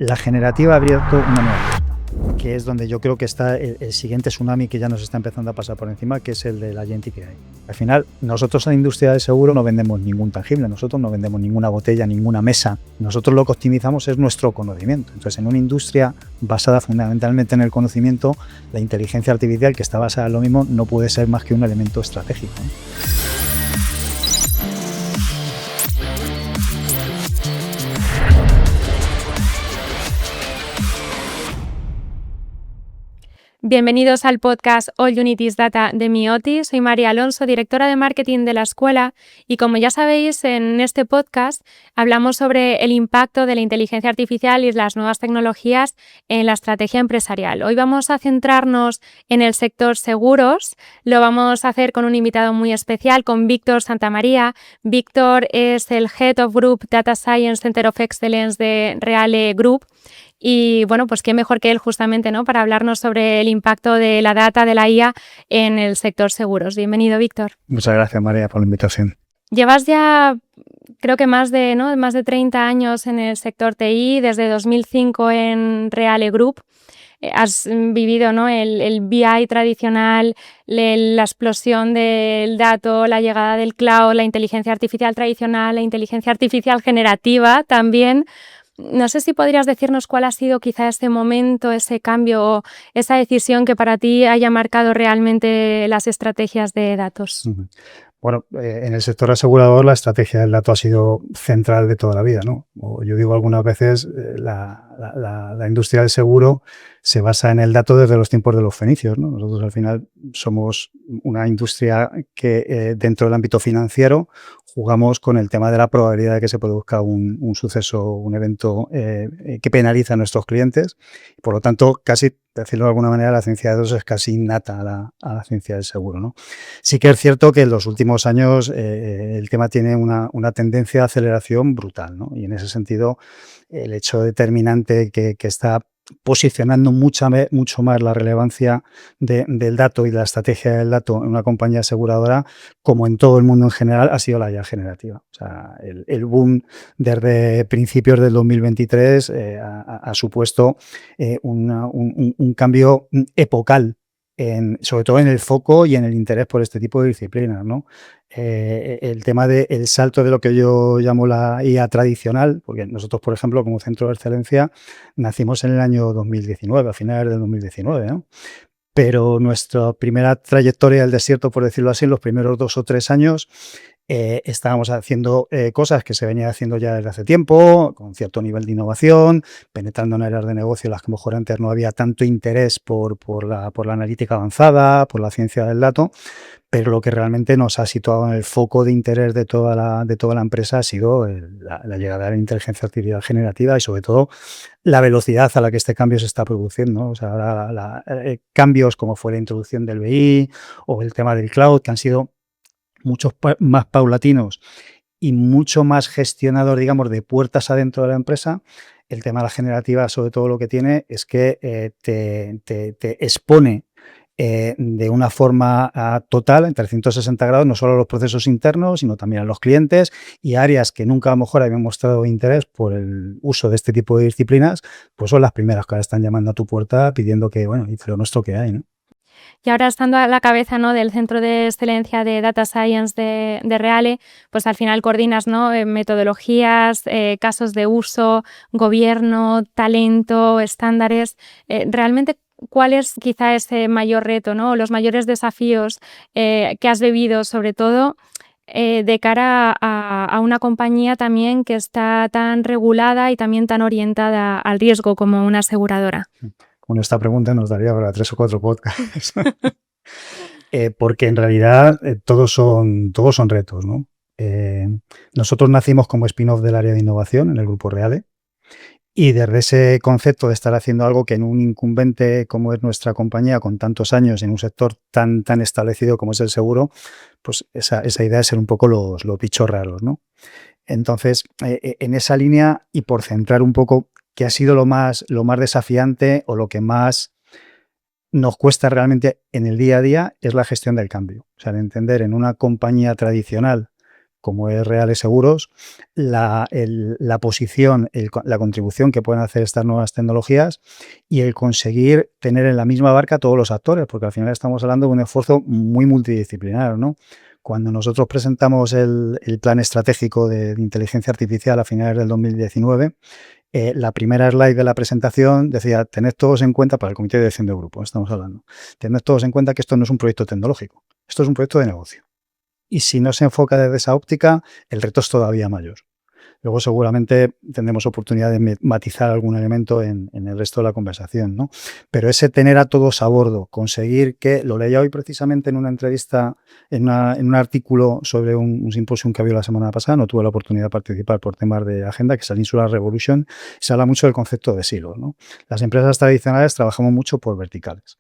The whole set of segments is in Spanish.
La generativa ha abierto una nueva puerta, que es donde yo creo que está el siguiente tsunami que ya nos está empezando a pasar por encima, que es el de la Agentic AI. Al final, nosotros en la industria del seguro no vendemos ningún tangible, nosotros no vendemos ninguna botella, ninguna mesa. Nosotros lo que optimizamos es nuestro conocimiento. Entonces, en una industria basada fundamentalmente en el conocimiento, la inteligencia artificial, que está basada en lo mismo, no puede ser más que un elemento estratégico, ¿no? Bienvenidos al podcast All You Need Is Data de Mioti. Soy María Alonso, directora de marketing de la escuela, y como ya sabéis, en este podcast hablamos sobre el impacto de la inteligencia artificial y las nuevas tecnologías en la estrategia empresarial. Hoy vamos a centrarnos en el sector seguros. Lo vamos a hacer con un invitado muy especial, con Víctor Santamaría. Víctor es el Head of Group Data Science Center of Excellence de Reale Group. Y bueno, pues qué mejor que él justamente, ¿no?, para hablarnos sobre el impacto de la data, de la IA en el sector seguros. Bienvenido, Víctor. Muchas gracias, María, por la invitación. Llevas ya, creo que más de 30 años en el sector TI, desde 2005 en Reale Group. Has vivido, ¿no?, el BI tradicional, la explosión del dato, la llegada del cloud, la inteligencia artificial tradicional, la inteligencia artificial generativa también. No sé si podrías decirnos cuál ha sido quizá ese momento, ese cambio o esa decisión que para ti haya marcado realmente las estrategias de datos. Bueno, en el sector asegurador la estrategia del dato ha sido central de toda la vida, ¿no? O yo digo algunas veces, la industria del seguro se basa en el dato desde los tiempos de los fenicios, ¿no? Nosotros al final somos una industria que dentro del ámbito financiero jugamos con el tema de la probabilidad de que se produzca un suceso, un evento que penaliza a nuestros clientes. Por lo tanto, casi, decirlo de alguna manera, la ciencia de datos es casi innata a la ciencia del seguro, ¿no? Sí que es cierto que en los últimos años el tema tiene una tendencia de aceleración brutal, ¿no? Y en ese sentido, el hecho determinante que está posicionando mucho más la relevancia del dato y de la estrategia del dato en una compañía aseguradora, como en todo el mundo en general, ha sido la IA generativa. O sea, el boom desde principios del 2023 ha supuesto un cambio epocal, sobre todo en el foco y en el interés por este tipo de disciplinas, ¿no? El tema del salto de lo que yo llamo la IA tradicional, porque nosotros, por ejemplo, como centro de excelencia, nacimos en el año 2019, a finales del 2019, ¿no? Pero nuestra primera trayectoria del desierto, por decirlo así, en los primeros 2 o 3 años, estábamos haciendo cosas que se venían haciendo ya desde hace tiempo, con cierto nivel de innovación, penetrando en áreas de negocio en las que a lo mejor antes no había tanto interés por la analítica avanzada, por la ciencia del dato, pero lo que realmente nos ha situado en el foco de interés de toda la empresa ha sido la llegada de la inteligencia artificial generativa y, sobre todo, la velocidad a la que este cambio se está produciendo, ¿no? O sea, ahora cambios como fue la introducción del BI o el tema del cloud, que han sido muchos más paulatinos y mucho más gestionador, digamos, de puertas adentro de la empresa. El tema de la generativa, sobre todo, lo que tiene es que te expone de una forma total, en 360 grados, no solo a los procesos internos, sino también a los clientes, y áreas que nunca a lo mejor habían mostrado interés por el uso de este tipo de disciplinas, pues son las primeras que ahora están llamando a tu puerta pidiendo que, bueno, y lo nuestro que hay, ¿no? Y ahora, estando a la cabeza, ¿no?, del Centro de Excelencia de Data Science de Reale, pues al final coordinas, ¿no?, metodologías, casos de uso, gobierno, talento, estándares. Realmente, ¿cuál es quizá ese mayor reto, ¿no?, o los mayores desafíos que has vivido, sobre todo de cara a una compañía también que está tan regulada y también tan orientada al riesgo como una aseguradora? Bueno, esta pregunta nos daría para 3 o 4 podcasts. Porque en realidad todos son retos, ¿no? Nosotros nacimos como spin-off del área de innovación en el Grupo Reale, y desde ese concepto de estar haciendo algo que en un incumbente como es nuestra compañía, con tantos años en un sector tan establecido como es el seguro, pues esa idea de ser un poco los bichos raros, ¿no? Entonces, en esa línea, y por centrar un poco qué ha sido lo más desafiante o lo que más nos cuesta realmente en el día a día, es la gestión del cambio. O sea, de entender en una compañía tradicional como es Reales Seguros, la posición, la contribución que pueden hacer estas nuevas tecnologías y el conseguir tener en la misma barca a todos los actores, porque al final estamos hablando de un esfuerzo muy multidisciplinario, ¿no? Cuando nosotros presentamos el plan estratégico de inteligencia artificial a finales del 2019, la primera slide de la presentación decía, tened todos en cuenta, para el comité de dirección de grupo, estamos hablando, tened todos en cuenta que esto no es un proyecto tecnológico, esto es un proyecto de negocio. Y si no se enfoca desde esa óptica, el reto es todavía mayor. Luego seguramente tendremos oportunidad de matizar algún elemento en el resto de la conversación, ¿no? Pero ese tener a todos a bordo, conseguir que, lo leía hoy precisamente en una entrevista, en un artículo sobre un simposium que había la semana pasada, no tuve la oportunidad de participar por temas de agenda, que es el Insular Revolution, se habla mucho del concepto de silos, ¿no? Las empresas tradicionales trabajamos mucho por verticales.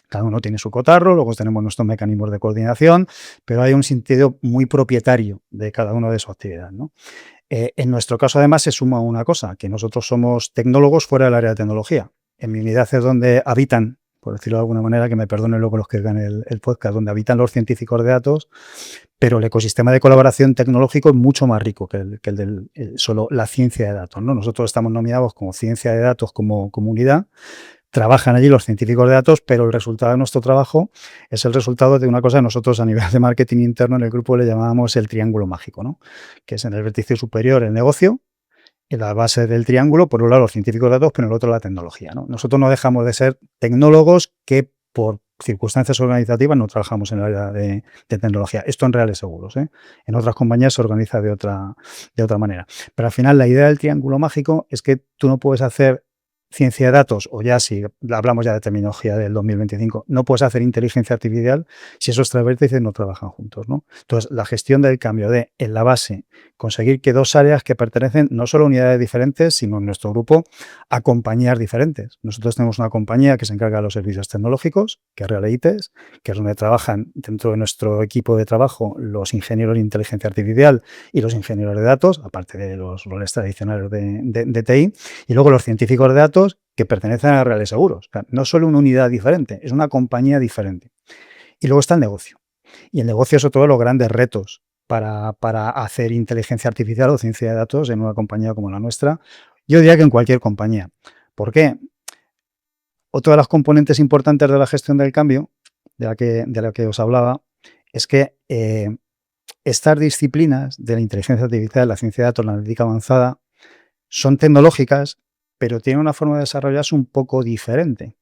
Cada uno tiene su cotarro, luego tenemos nuestros mecanismos de coordinación, pero hay un sentido muy propietario de cada una de sus actividades, ¿no? En nuestro caso, además, se suma una cosa, que nosotros somos tecnólogos fuera del área de tecnología. En mi unidad es donde habitan, por decirlo de alguna manera, que me perdonen luego los que vean el podcast, donde habitan los científicos de datos, pero el ecosistema de colaboración tecnológico es mucho más rico que el del solo la ciencia de datos, ¿no? Nosotros estamos nominados como ciencia de datos como unidad. Trabajan allí los científicos de datos, pero el resultado de nuestro trabajo es el resultado de una cosa que nosotros a nivel de marketing interno en el grupo le llamábamos el triángulo mágico, ¿no? Que es en el vértice superior el negocio, en la base del triángulo, por un lado los científicos de datos, pero en el otro la tecnología, ¿no? Nosotros no dejamos de ser tecnólogos que por circunstancias organizativas no trabajamos en el área de tecnología. Esto en Reales Seguros, ¿eh? En otras compañías se organiza de otra manera. Pero al final la idea del triángulo mágico es que tú no puedes hacer ciencia de datos, o ya si hablamos ya de terminología del 2025, no puedes hacer inteligencia artificial si esos tres vértices no trabajan juntos, ¿no? Entonces, la gestión del cambio de, en la base, conseguir que dos áreas que pertenecen no solo a unidades diferentes, sino en nuestro grupo a compañías diferentes. Nosotros tenemos una compañía que se encarga de los servicios tecnológicos, que es Real ITES, que es donde trabajan dentro de nuestro equipo de trabajo los ingenieros de inteligencia artificial y los ingenieros de datos, aparte de los roles tradicionales de TI, y luego los científicos de datos que pertenecen a Reales Seguros. O sea, no solo una unidad diferente, es una compañía diferente. Y luego está el negocio. Y el negocio es otro de los grandes retos para hacer inteligencia artificial o ciencia de datos en una compañía como la nuestra. Yo diría que en cualquier compañía. ¿Por qué? Otra de las componentes importantes de la gestión del cambio, de la que os hablaba, es que estas disciplinas de la inteligencia artificial, la ciencia de datos, la analítica avanzada, son tecnológicas, pero tiene una forma de desarrollarse un poco diferente.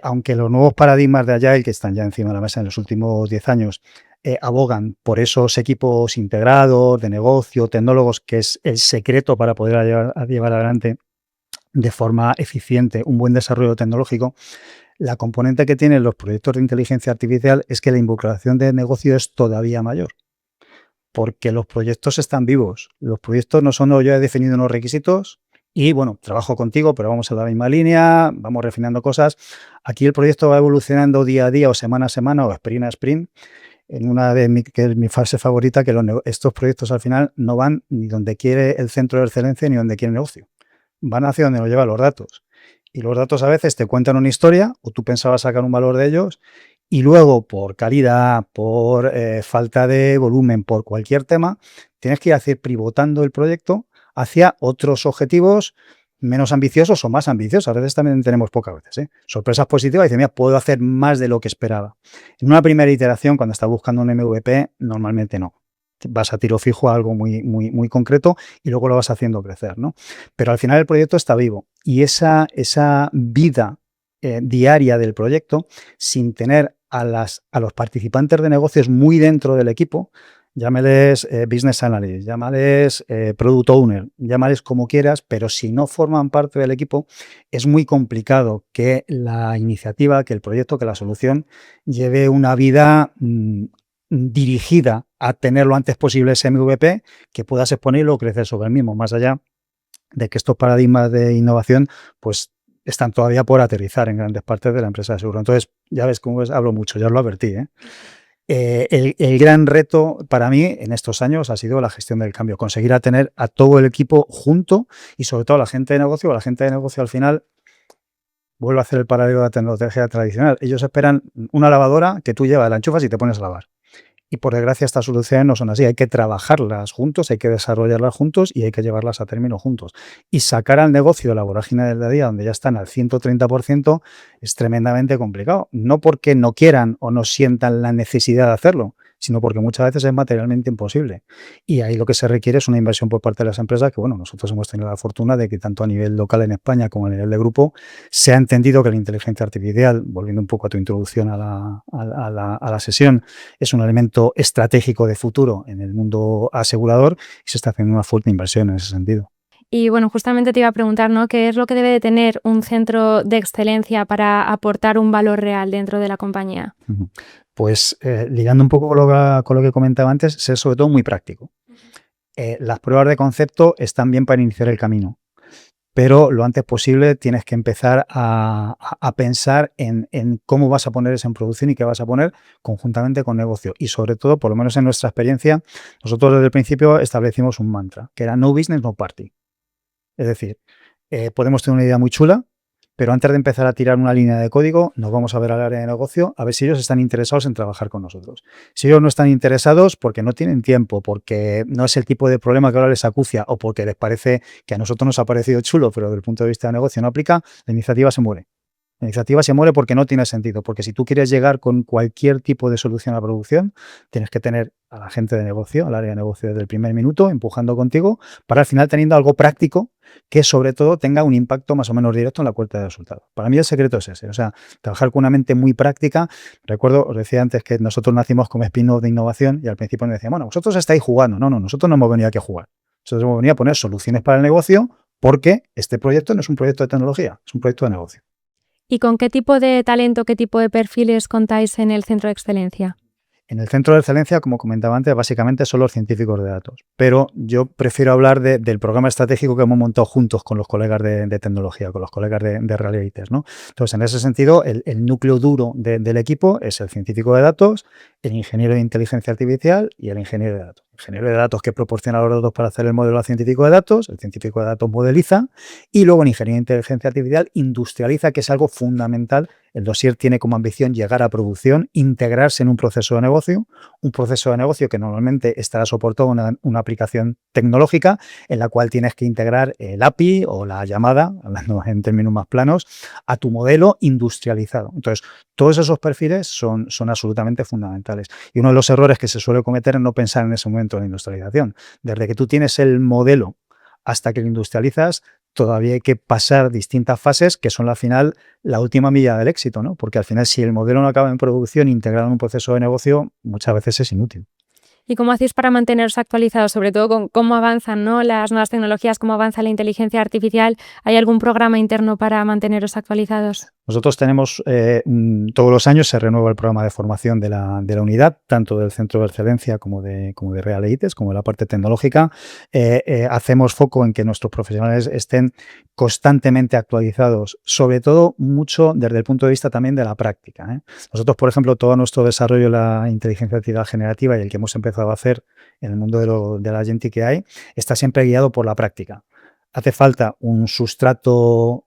Aunque los nuevos paradigmas de Agile, que están ya encima de la mesa en los últimos 10 años, abogan por esos equipos integrados, de negocio, tecnólogos, que es el secreto para poder llevar adelante de forma eficiente un buen desarrollo tecnológico, la componente que tienen los proyectos de inteligencia artificial es que la involucración de negocio es todavía mayor. Porque los proyectos están vivos. Los proyectos no son, yo he definido unos requisitos y, bueno, trabajo contigo, pero vamos en la misma línea, vamos refinando cosas. Aquí el proyecto va evolucionando día a día o semana a semana o sprint a sprint. En una que es mi fase favorita, que estos proyectos al final no van ni donde quiere el centro de excelencia ni donde quiere el negocio. Van hacia donde nos llevan los datos. Y los datos a veces te cuentan una historia o tú pensabas sacar un valor de ellos y luego por calidad, por falta de volumen, por cualquier tema, tienes que ir pivotando el proyecto hacia otros objetivos menos ambiciosos o más ambiciosos. A veces también tenemos pocas veces, ¿eh? Sorpresas positivas y dices, mira, puedo hacer más de lo que esperaba. En una primera iteración, cuando estás buscando un MVP, normalmente no. Vas a tiro fijo a algo muy concreto y luego lo vas haciendo crecer, ¿no? Pero al final el proyecto está vivo y esa vida diaria del proyecto, sin tener a los participantes de negocios muy dentro del equipo, llámales business analyst, llámales product owner, llámales como quieras, pero si no forman parte del equipo, es muy complicado que la iniciativa, que el proyecto, que la solución lleve una vida dirigida a tener lo antes posible ese MVP, que puedas exponerlo o crecer sobre el mismo, más allá de que estos paradigmas de innovación, pues están todavía por aterrizar en grandes partes de la empresa de seguro. Entonces, ya ves cómo hablo mucho, ya os lo advertí, ¿eh? El gran reto para mí en estos años ha sido la gestión del cambio, conseguir tener a todo el equipo junto y sobre todo a la gente de negocio. La gente de negocio al final vuelve a hacer el paralelo de la tecnología tradicional. Ellos esperan una lavadora que tú llevas, la enchufas y te pones a lavar. Y por desgracia estas soluciones no son así, hay que trabajarlas juntos, hay que desarrollarlas juntos y hay que llevarlas a término juntos. Y sacar al negocio de la vorágine del día a día, donde ya están al 130%, es tremendamente complicado. No porque no quieran o no sientan la necesidad de hacerlo, sino porque muchas veces es materialmente imposible. Y ahí lo que se requiere es una inversión por parte de las empresas que, bueno, nosotros hemos tenido la fortuna de que tanto a nivel local en España como a nivel de grupo se ha entendido que la inteligencia artificial, volviendo un poco a tu introducción a la sesión, es un elemento estratégico de futuro en el mundo asegurador y se está haciendo una fuerte inversión en ese sentido. Y bueno, justamente te iba a preguntar, ¿no? ¿Qué es lo que debe de tener un centro de excelencia para aportar un valor real dentro de la compañía? Pues ligando un poco con lo que comentaba antes, ser sobre todo muy práctico. Las pruebas de concepto están bien para iniciar el camino, pero lo antes posible tienes que empezar a pensar en cómo vas a poner eso en producción y qué vas a poner conjuntamente con negocio. Y sobre todo, por lo menos en nuestra experiencia, nosotros desde el principio establecimos un mantra, que era no business, no party. Es decir, podemos tener una idea muy chula, pero antes de empezar a tirar una línea de código, nos vamos a ver al área de negocio a ver si ellos están interesados en trabajar con nosotros. Si ellos no están interesados porque no tienen tiempo, porque no es el tipo de problema que ahora les acucia o porque les parece que a nosotros nos ha parecido chulo, pero desde el punto de vista de negocio no aplica, la iniciativa se muere. La iniciativa se muere porque no tiene sentido, porque si tú quieres llegar con cualquier tipo de solución a la producción, tienes que tener a la gente de negocio, al área de negocio desde el primer minuto, empujando contigo, para al final teniendo algo práctico que sobre todo tenga un impacto más o menos directo en la cuenta de resultados. Para mí el secreto es ese, o sea, trabajar con una mente muy práctica. Recuerdo, os decía antes que nosotros nacimos como spin-off de innovación y al principio nos decían, bueno, vosotros estáis jugando. No, nosotros no hemos venido aquí a jugar. Nosotros hemos venido a poner soluciones para el negocio porque este proyecto no es un proyecto de tecnología, es un proyecto de negocio. ¿Y con qué tipo de talento, qué tipo de perfiles contáis en el centro de excelencia? En el centro de excelencia, como comentaba antes, básicamente son los científicos de datos. Pero yo prefiero hablar del programa estratégico que hemos montado juntos con los colegas de tecnología, con los colegas de Realities, ¿no? Entonces, en ese sentido, el núcleo duro del equipo es el científico de datos, el ingeniero de inteligencia artificial y el ingeniero de datos. El ingeniero de datos que proporciona los datos para hacer el modelo al científico de datos, el científico de datos modeliza y luego el ingeniero de inteligencia artificial industrializa, que es algo fundamental. El dossier tiene como ambición llegar a producción, integrarse en un proceso de negocio que normalmente estará soportado en una aplicación tecnológica en la cual tienes que integrar el API o la llamada, hablando en términos más planos, a tu modelo industrializado. Entonces, todos esos perfiles son absolutamente fundamentales. Y uno de los errores que se suele cometer es no pensar en ese momento en la industrialización. Desde que tú tienes el modelo hasta que lo industrializas, todavía hay que pasar distintas fases que son al final la última milla del éxito, ¿no? Porque al final si el modelo no acaba en producción integrado en un proceso de negocio, muchas veces es inútil. ¿Y cómo hacéis para manteneros actualizados, sobre todo con cómo avanzan, ¿no?, las nuevas tecnologías, cómo avanza la inteligencia artificial? ¿Hay algún programa interno para manteneros actualizados? Nosotros tenemos, todos los años se renueva el programa de formación de la unidad, tanto del Centro de Excelencia como de Realities, como de la parte tecnológica. Hacemos foco en que nuestros profesionales estén constantemente actualizados, sobre todo mucho desde el punto de vista también de la práctica, ¿eh? Nosotros, por ejemplo, todo nuestro desarrollo de la inteligencia artificial generativa y el que hemos empezado a hacer en el mundo de la agentic AI está siempre guiado por la práctica. Hace falta un sustrato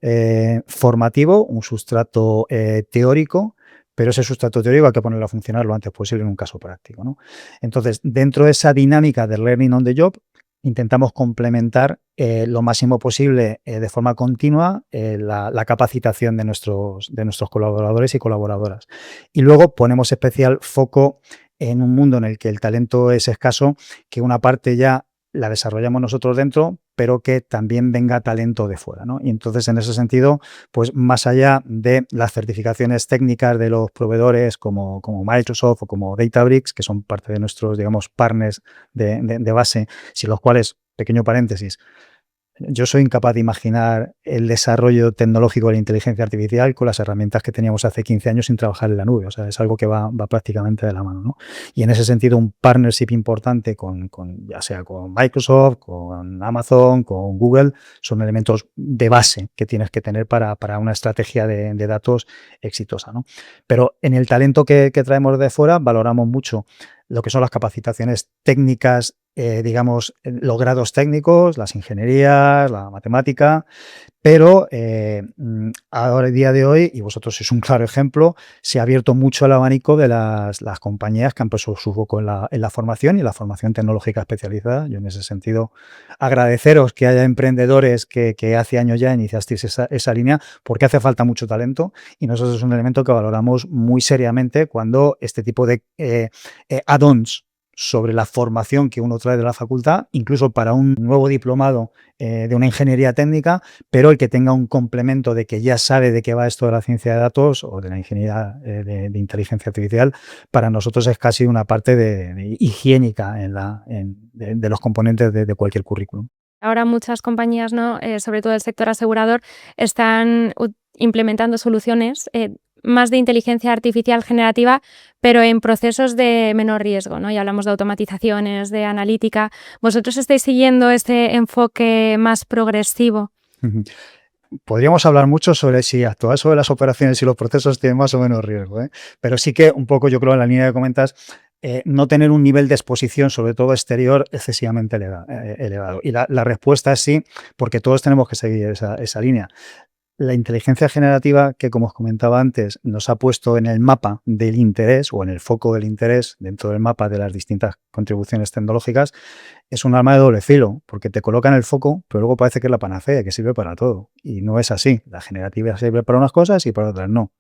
formativo, un sustrato teórico, pero ese sustrato teórico hay que ponerlo a funcionar lo antes posible en un caso práctico, ¿no? Entonces, dentro de esa dinámica de learning on the job, intentamos complementar lo máximo posible de forma continua la capacitación de nuestros colaboradores y colaboradoras. Y luego ponemos especial foco en un mundo en el que el talento es escaso, que una parte ya la desarrollamos nosotros dentro, pero que también venga talento de fuera, ¿no? Y entonces, en ese sentido, pues más allá de las certificaciones técnicas de los proveedores como Microsoft o como Databricks, que son parte de nuestros, digamos, partners de base, sin los cuales, pequeño paréntesis, yo soy incapaz de imaginar el desarrollo tecnológico de la inteligencia artificial con las herramientas que teníamos hace 15 años sin trabajar en la nube. O sea, es algo que va prácticamente de la mano, ¿no? Y en ese sentido, un partnership importante ya sea con Microsoft, con Amazon, con Google, son elementos de base que tienes que tener para una estrategia de datos exitosa, ¿no? Pero en el talento que traemos de fuera valoramos mucho lo que son las capacitaciones técnicas digamos, los grados técnicos, las ingenierías, la matemática, pero ahora, el día de hoy, y vosotros sois un claro ejemplo, se ha abierto mucho el abanico de las compañías que han puesto su foco en la formación y la formación tecnológica especializada. Yo, en ese sentido, agradeceros que haya emprendedores que hace años ya iniciasteis esa línea, porque hace falta mucho talento y nosotros es un elemento que valoramos muy seriamente cuando este tipo de add-ons sobre la formación que uno trae de la facultad, incluso para un nuevo diplomado de una ingeniería técnica, pero el que tenga un complemento de que ya sabe de qué va esto de la ciencia de datos o de la ingeniería de inteligencia artificial, para nosotros es casi una parte de higiénica de los componentes de cualquier currículum. Ahora muchas compañías, ¿no? Sobre todo el sector asegurador, están implementando soluciones más de inteligencia artificial generativa, pero en procesos de menor riesgo, ¿no? Y hablamos de automatizaciones, de analítica. ¿Vosotros estáis siguiendo este enfoque más progresivo? Podríamos hablar mucho sobre si actuar sobre las operaciones y los procesos tienen más o menos riesgo, ¿eh? Pero sí que un poco, yo creo, en la línea que comentas, no tener un nivel de exposición, sobre todo exterior, excesivamente elevado. Y la respuesta es sí, porque todos tenemos que seguir esa línea. La inteligencia generativa, que como os comentaba antes, nos ha puesto en el mapa del interés o en el foco del interés dentro del mapa de las distintas contribuciones tecnológicas, es un arma de doble filo, porque te coloca en el foco, pero luego parece que es la panacea, que sirve para todo. Y no es así. La generativa sirve para unas cosas y para otras no.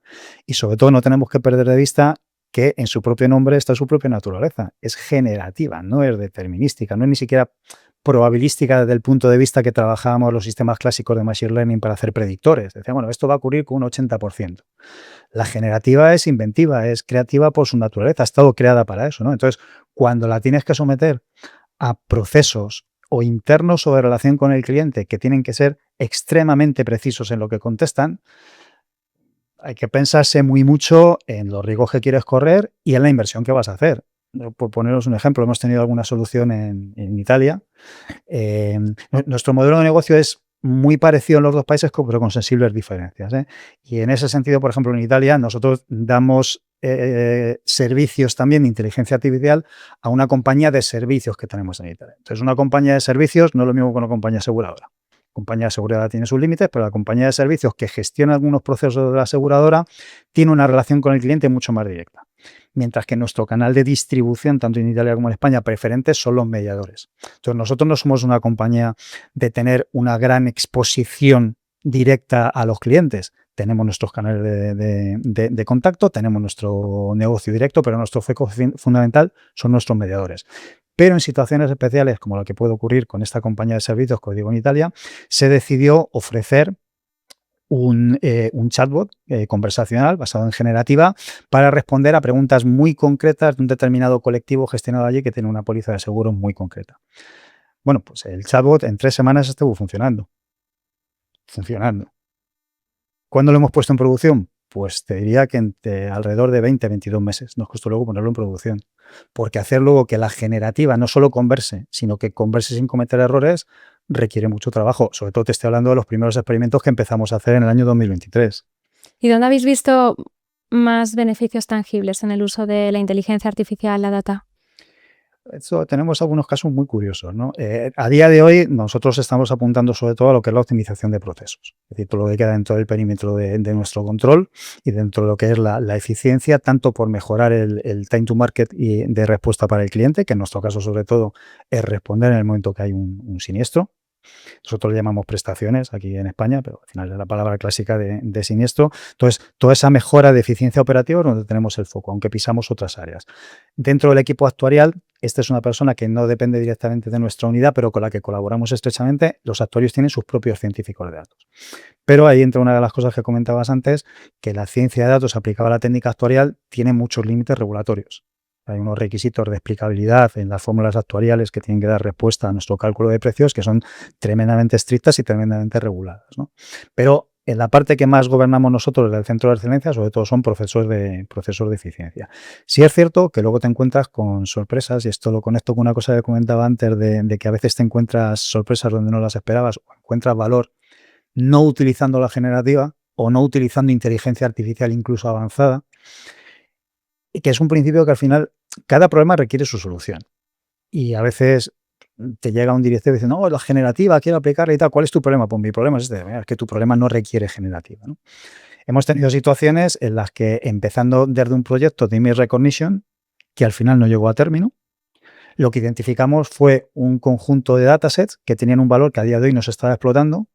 Y sobre todo no tenemos que perder de vista que en su propio nombre está su propia naturaleza. Es generativa, no es determinística, no es ni siquiera probabilística desde el punto de vista que trabajábamos los sistemas clásicos de Machine Learning para hacer predictores. Decían, bueno, esto va a ocurrir con un 80%. La generativa es inventiva, es creativa por su naturaleza, ha estado creada para eso, ¿no? Entonces, cuando la tienes que someter a procesos o internos o de relación con el cliente que tienen que ser extremadamente precisos en lo que contestan, hay que pensarse muy mucho en los riesgos que quieres correr y en la inversión que vas a hacer. Por poneros un ejemplo, hemos tenido alguna solución en Italia. Nuestro modelo de negocio es muy parecido en los dos países, pero con sensibles diferencias, ¿eh? Y en ese sentido, por ejemplo, en Italia nosotros damos servicios también de inteligencia artificial a una compañía de servicios que tenemos en Italia. Entonces, una compañía de servicios no es lo mismo que una compañía aseguradora. La compañía de seguridad tiene sus límites, pero la compañía de servicios que gestiona algunos procesos de la aseguradora tiene una relación con el cliente mucho más directa. Mientras que nuestro canal de distribución, tanto en Italia como en España, preferentes son los mediadores. Entonces, nosotros no somos una compañía de tener una gran exposición directa a los clientes. Tenemos nuestros canales de contacto, tenemos nuestro negocio directo, pero nuestro foco fundamental son nuestros mediadores. Pero en situaciones especiales, como la que puede ocurrir con esta compañía de servicios que os digo en Italia, se decidió ofrecer un chatbot conversacional basado en generativa para responder a preguntas muy concretas de un determinado colectivo gestionado allí que tiene una póliza de seguro muy concreta. Bueno, pues el chatbot en 3 semanas estuvo funcionando. ¿Cuándo lo hemos puesto en producción? Pues te diría que alrededor de 20-22 meses nos costó luego ponerlo en producción. Porque hacer luego que la generativa no solo converse, sino que converse sin cometer errores, requiere mucho trabajo. Sobre todo te estoy hablando de los primeros experimentos que empezamos a hacer en el año 2023. ¿Y dónde habéis visto más beneficios tangibles en el uso de la inteligencia artificial, la data? Tenemos algunos casos muy curiosos, ¿no? A día de hoy nosotros estamos apuntando sobre todo a lo que es la optimización de procesos, es decir, todo lo que queda dentro del perímetro de nuestro control y dentro de lo que es la eficiencia, tanto por mejorar el time to market y de respuesta para el cliente, que en nuestro caso sobre todo es responder en el momento que hay un siniestro. Nosotros le llamamos prestaciones aquí en España, pero al final es la palabra clásica de siniestro. Entonces, toda esa mejora de eficiencia operativa es donde tenemos el foco, aunque pisamos otras áreas. Dentro del equipo actuarial, esta es una persona que no depende directamente de nuestra unidad, pero con la que colaboramos estrechamente. Los actuarios tienen sus propios científicos de datos. Pero ahí entra una de las cosas que comentabas antes, que la ciencia de datos aplicada a la técnica actuarial tiene muchos límites regulatorios. Hay unos requisitos de explicabilidad en las fórmulas actuariales que tienen que dar respuesta a nuestro cálculo de precios que son tremendamente estrictas y tremendamente reguladas, ¿no? Pero en la parte que más gobernamos nosotros del centro de excelencia, sobre todo son procesos de eficiencia. Sí es cierto que luego te encuentras con sorpresas, y esto lo conecto con una cosa que comentaba antes de que a veces te encuentras sorpresas donde no las esperabas o encuentras valor no utilizando la generativa o no utilizando inteligencia artificial incluso avanzada, y que es un principio que al final cada problema requiere su solución. Y a veces te llega un directivo y dice, no, la generativa, quiero aplicarla y tal. ¿Cuál es tu problema? Pues mi problema es este, mira, es que tu problema no requiere generativa, ¿no? Hemos tenido situaciones en las que, empezando desde un proyecto de image recognition, que al final no llegó a término, lo que identificamos fue un conjunto de datasets que tenían un valor que a día de hoy no se estaba explotando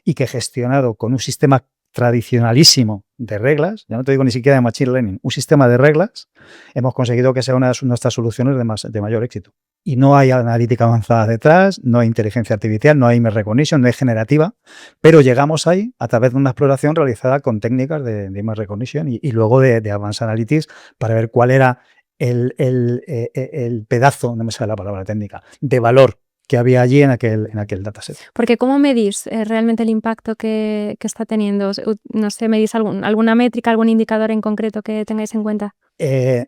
y que, gestionado con un sistema tradicionalísimo de reglas, ya no te digo ni siquiera de machine learning, un sistema de reglas, hemos conseguido que sea una de nuestras soluciones de mayor éxito. Y no hay analítica avanzada detrás, no hay inteligencia artificial, no hay image recognition, no hay generativa, pero llegamos ahí a través de una exploración realizada con técnicas de image recognition y luego de Advanced Analytics, para ver cuál era el pedazo, no me sale la palabra técnica, de valor que había allí en aquel dataset. Porque ¿cómo medís realmente el impacto que está teniendo? No sé, ¿medís alguna métrica, algún indicador en concreto que tengáis en cuenta?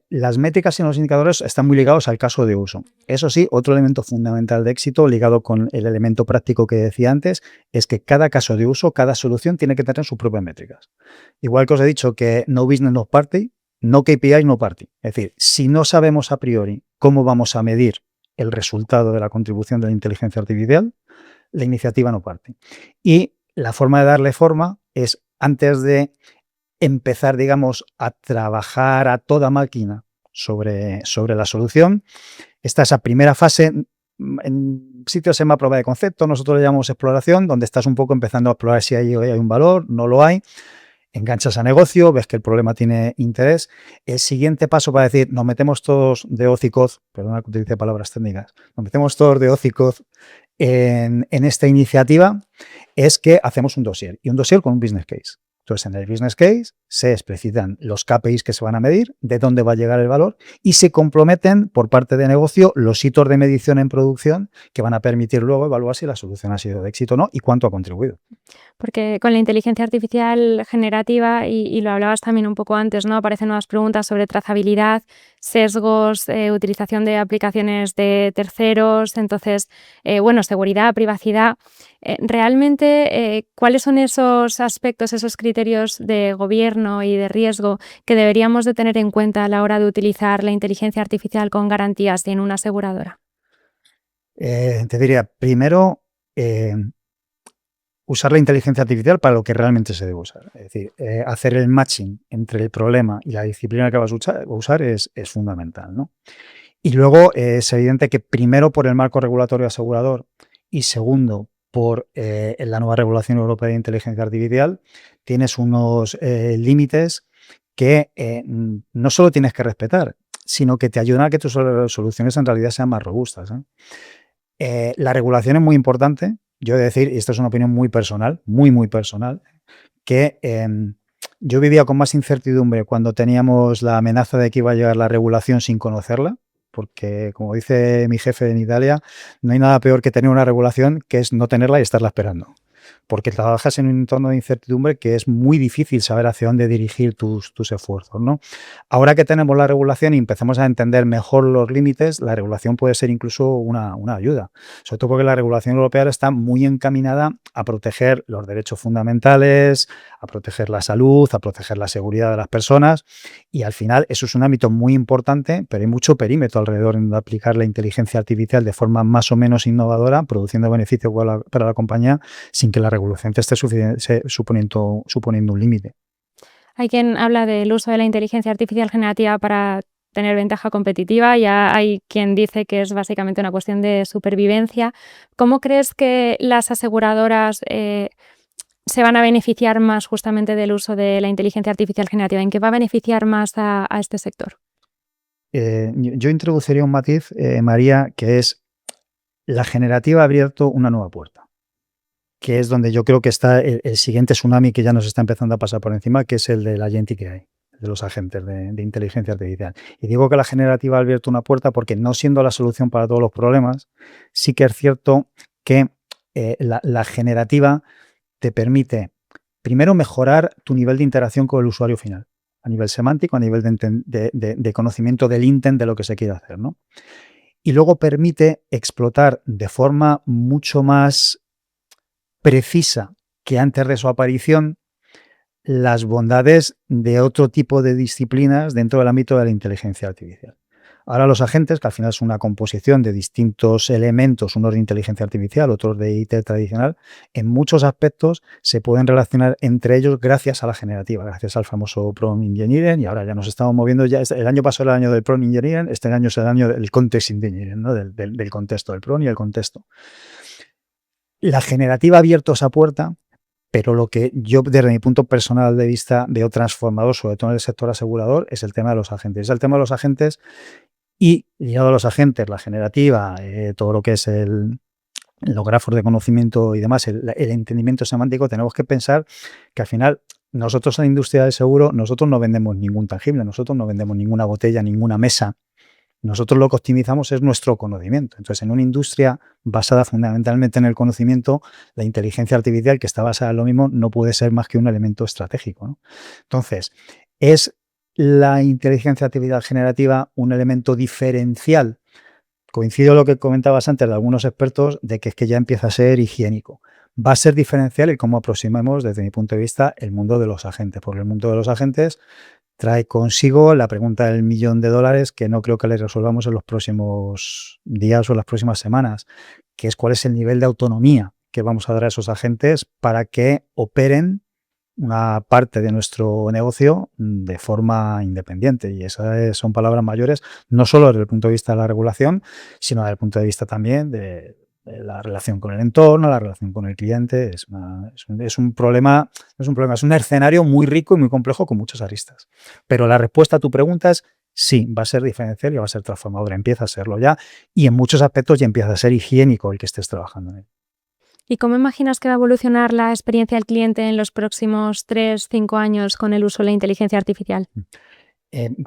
Las métricas y los indicadores están muy ligados al caso de uso. Eso sí, otro elemento fundamental de éxito, ligado con el elemento práctico que decía antes, es que cada caso de uso, cada solución tiene que tener sus propias métricas. Igual que os he dicho que no business, no party, no KPI, no party. Es decir, si no sabemos a priori cómo vamos a medir el resultado de la contribución de la inteligencia artificial, la iniciativa no parte. Y la forma de darle forma es, antes de empezar, digamos, a trabajar a toda máquina sobre la solución, está esa primera fase. En sitios se llama prueba de concepto, nosotros le llamamos exploración, donde estás un poco empezando a explorar si hay un valor, no lo hay. Enganchas a negocio, ves que el problema tiene interés. El siguiente paso para decir, nos metemos todos de hocicoz, perdona que utilice palabras técnicas, nos metemos todos de hocicoz en esta iniciativa, es que hacemos un dossier, y un dossier con un business case. Entonces, en el business case se explicitan los KPIs que se van a medir, de dónde va a llegar el valor, y se comprometen por parte de negocio los hitos de medición en producción que van a permitir luego evaluar si la solución ha sido de éxito o no y cuánto ha contribuido. Porque con la inteligencia artificial generativa, y lo hablabas también un poco antes, ¿no? Aparecen nuevas preguntas sobre trazabilidad, sesgos, utilización de aplicaciones de terceros, entonces, seguridad, privacidad. Realmente, ¿cuáles son esos aspectos, esos criterios de gobierno y de riesgo que deberíamos de tener en cuenta a la hora de utilizar la inteligencia artificial con garantías y en una aseguradora? Te diría, primero, usar la inteligencia artificial para lo que realmente se debe usar. Es decir, hacer el matching entre el problema y la disciplina que vas a usar es fundamental, ¿no? Y luego es evidente que, primero, por el marco regulatorio asegurador, y segundo, por la nueva regulación europea de inteligencia artificial, tienes unos límites que no solo tienes que respetar, sino que te ayudan a que tus soluciones en realidad sean más robustas, ¿eh? La regulación es muy importante. Yo he de decir, y esto es una opinión muy personal, muy personal, que yo vivía con más incertidumbre cuando teníamos la amenaza de que iba a llegar la regulación sin conocerla, porque, como dice mi jefe en Italia, no hay nada peor que tener una regulación que es no tenerla y estarla esperando. Porque trabajas en un entorno de incertidumbre que es muy difícil saber hacia dónde dirigir tus esfuerzos, ¿no? Ahora que tenemos la regulación y empezamos a entender mejor los límites, la regulación puede ser incluso una ayuda. Sobre todo porque la regulación europea está muy encaminada a proteger los derechos fundamentales, a proteger la salud, a proteger la seguridad de las personas, y al final eso es un ámbito muy importante, pero hay mucho perímetro alrededor en aplicar la inteligencia artificial de forma más o menos innovadora, produciendo beneficios para la compañía, sin que la regulación te esté suponiendo un límite. Hay quien habla del uso de la inteligencia artificial generativa para tener ventaja competitiva, ya hay quien dice que es básicamente una cuestión de supervivencia. ¿Cómo crees que las aseguradoras se van a beneficiar más justamente del uso de la inteligencia artificial generativa? ¿En qué va a beneficiar más a este sector? Yo introduciría un matiz, María, que es: la generativa ha abierto una nueva puerta, que es donde yo creo que está el siguiente tsunami que ya nos está empezando a pasar por encima, que es el del agentic AI, de los agentes de inteligencia artificial. Y digo que la generativa ha abierto una puerta porque, no siendo la solución para todos los problemas, sí que es cierto que la generativa te permite, primero, mejorar tu nivel de interacción con el usuario final, a nivel semántico, a nivel de conocimiento del intent de lo que se quiere hacer, ¿no? Y luego permite explotar de forma mucho más precisa que antes de su aparición las bondades de otro tipo de disciplinas dentro del ámbito de la inteligencia artificial. Ahora los agentes, que al final es una composición de distintos elementos, unos de inteligencia artificial, otros de IT tradicional, en muchos aspectos se pueden relacionar entre ellos gracias a la generativa, gracias al famoso prompt engineering, y ahora ya nos estamos moviendo, ya el año pasado era el año del prompt engineering, este año es el año del context engineering, ¿no? del contexto, del prompt y el contexto. La generativa ha abierto esa puerta, pero lo que yo, desde mi punto personal de vista, veo transformador, sobre todo en el sector asegurador, es el tema de los agentes. Es el tema de los agentes y, ligado a los agentes, la generativa, todo lo que es los grafos de conocimiento y demás, el entendimiento semántico, tenemos que pensar que al final nosotros en la industria del seguro, nosotros no vendemos ningún tangible, nosotros no vendemos ninguna botella, ninguna mesa. Nosotros lo que optimizamos es nuestro conocimiento. Entonces, en una industria basada fundamentalmente en el conocimiento, la inteligencia artificial, que está basada en lo mismo, no puede ser más que un elemento estratégico, ¿no? Entonces, ¿es la inteligencia artificial generativa un elemento diferencial? Coincido con lo que comentabas antes de algunos expertos, de que es que ya empieza a ser higiénico. Va a ser diferencial el cómo aproximemos, desde mi punto de vista, el mundo de los agentes, porque el mundo de los agentes trae consigo la pregunta del $1.000.000 que no creo que le resolvamos en los próximos días o en las próximas semanas, que es cuál es el nivel de autonomía que vamos a dar a esos agentes para que operen una parte de nuestro negocio de forma independiente. Y esas son palabras mayores, no solo desde el punto de vista de la regulación, sino desde el punto de vista también de la relación con el entorno, la relación con el cliente. Es un problema, es un escenario muy rico y muy complejo con muchas aristas. Pero la respuesta a tu pregunta es sí, va a ser diferencial y va a ser transformadora. Empieza a serlo ya y en muchos aspectos ya empieza a ser higiénico el que estés trabajando en él. ¿Y cómo imaginas que va a evolucionar la experiencia del cliente en los próximos 3-5 años con el uso de la inteligencia artificial?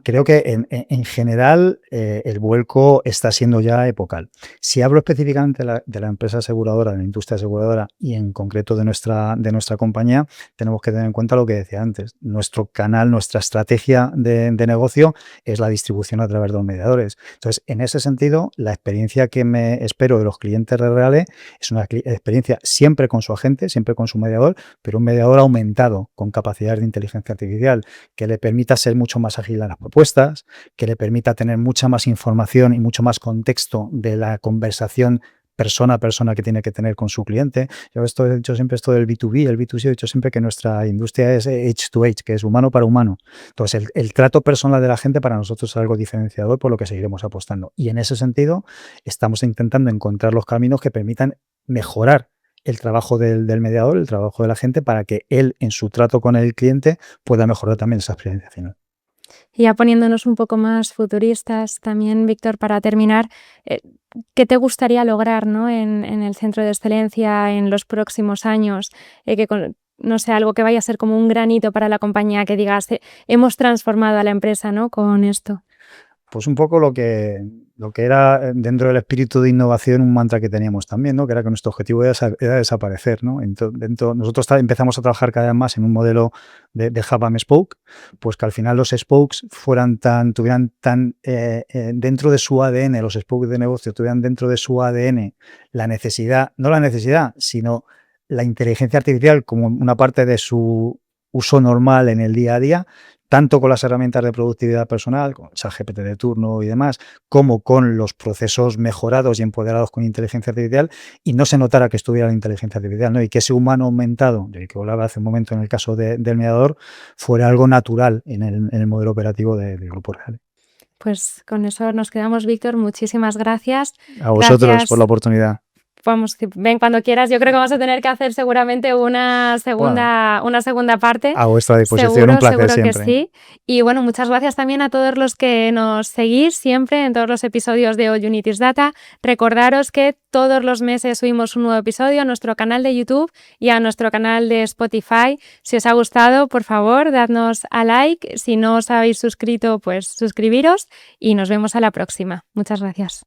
Creo que en general el vuelco está siendo ya epocal. Si hablo específicamente de la empresa aseguradora, de la industria aseguradora y en concreto de nuestra compañía, tenemos que tener en cuenta lo que decía antes. Nuestro canal, nuestra estrategia de negocio es la distribución a través de los mediadores. Entonces, en ese sentido, la experiencia que me espero de los clientes reales es una experiencia siempre con su agente, siempre con su mediador, pero un mediador aumentado con capacidades de inteligencia artificial que le permita ser mucho más ágil a las propuestas, que le permita tener mucha más información y mucho más contexto de la conversación persona a persona que tiene que tener con su cliente. Yo he dicho siempre esto del B2B, el B2C, he dicho siempre que nuestra industria es H2H, que es humano para humano. Entonces, el trato personal de la gente para nosotros es algo diferenciador, por lo que seguiremos apostando. Y en ese sentido, estamos intentando encontrar los caminos que permitan mejorar el trabajo del mediador, el trabajo de la gente, para que él, en su trato con el cliente, pueda mejorar también esa experiencia final. Y ya poniéndonos un poco más futuristas también, Víctor, para terminar, ¿qué te gustaría lograr, ¿no? en el centro de excelencia en los próximos años? No sé, algo que vaya a ser como un gran hito para la compañía, que digas, hemos transformado a la empresa, ¿no? con esto. Pues un poco lo que era dentro del espíritu de innovación un mantra que teníamos también, ¿no? Que era que nuestro objetivo era desaparecer, ¿no? Nosotros empezamos a trabajar cada vez más en un modelo de hub and spoke, pues que al final los spokes tuvieran dentro de su ADN, los spokes de negocio tuvieran dentro de su ADN no la necesidad, sino la inteligencia artificial como una parte de su uso normal en el día a día, tanto con las herramientas de productividad personal, con ChatGPT de turno y demás, como con los procesos mejorados y empoderados con inteligencia artificial, y no se notara que estuviera la inteligencia artificial, ¿no? Y que ese humano aumentado, del que hablaba hace un momento en el caso del mediador, fuera algo natural en el modelo operativo del Grupo Reale. Pues con eso nos quedamos, Víctor. Muchísimas gracias. A vosotros por la oportunidad. Vamos, ven cuando quieras. Yo creo que vamos a tener que hacer seguramente una segunda parte. A vuestra disposición, seguro, un placer seguro siempre. Que sí. Y bueno, muchas gracias también a todos los que nos seguís siempre en todos los episodios de All You Need Is Data. Recordaros que todos los meses subimos un nuevo episodio a nuestro canal de YouTube y a nuestro canal de Spotify. Si os ha gustado, por favor, dadnos a like. Si no os habéis suscrito, pues suscribiros y nos vemos a la próxima. Muchas gracias.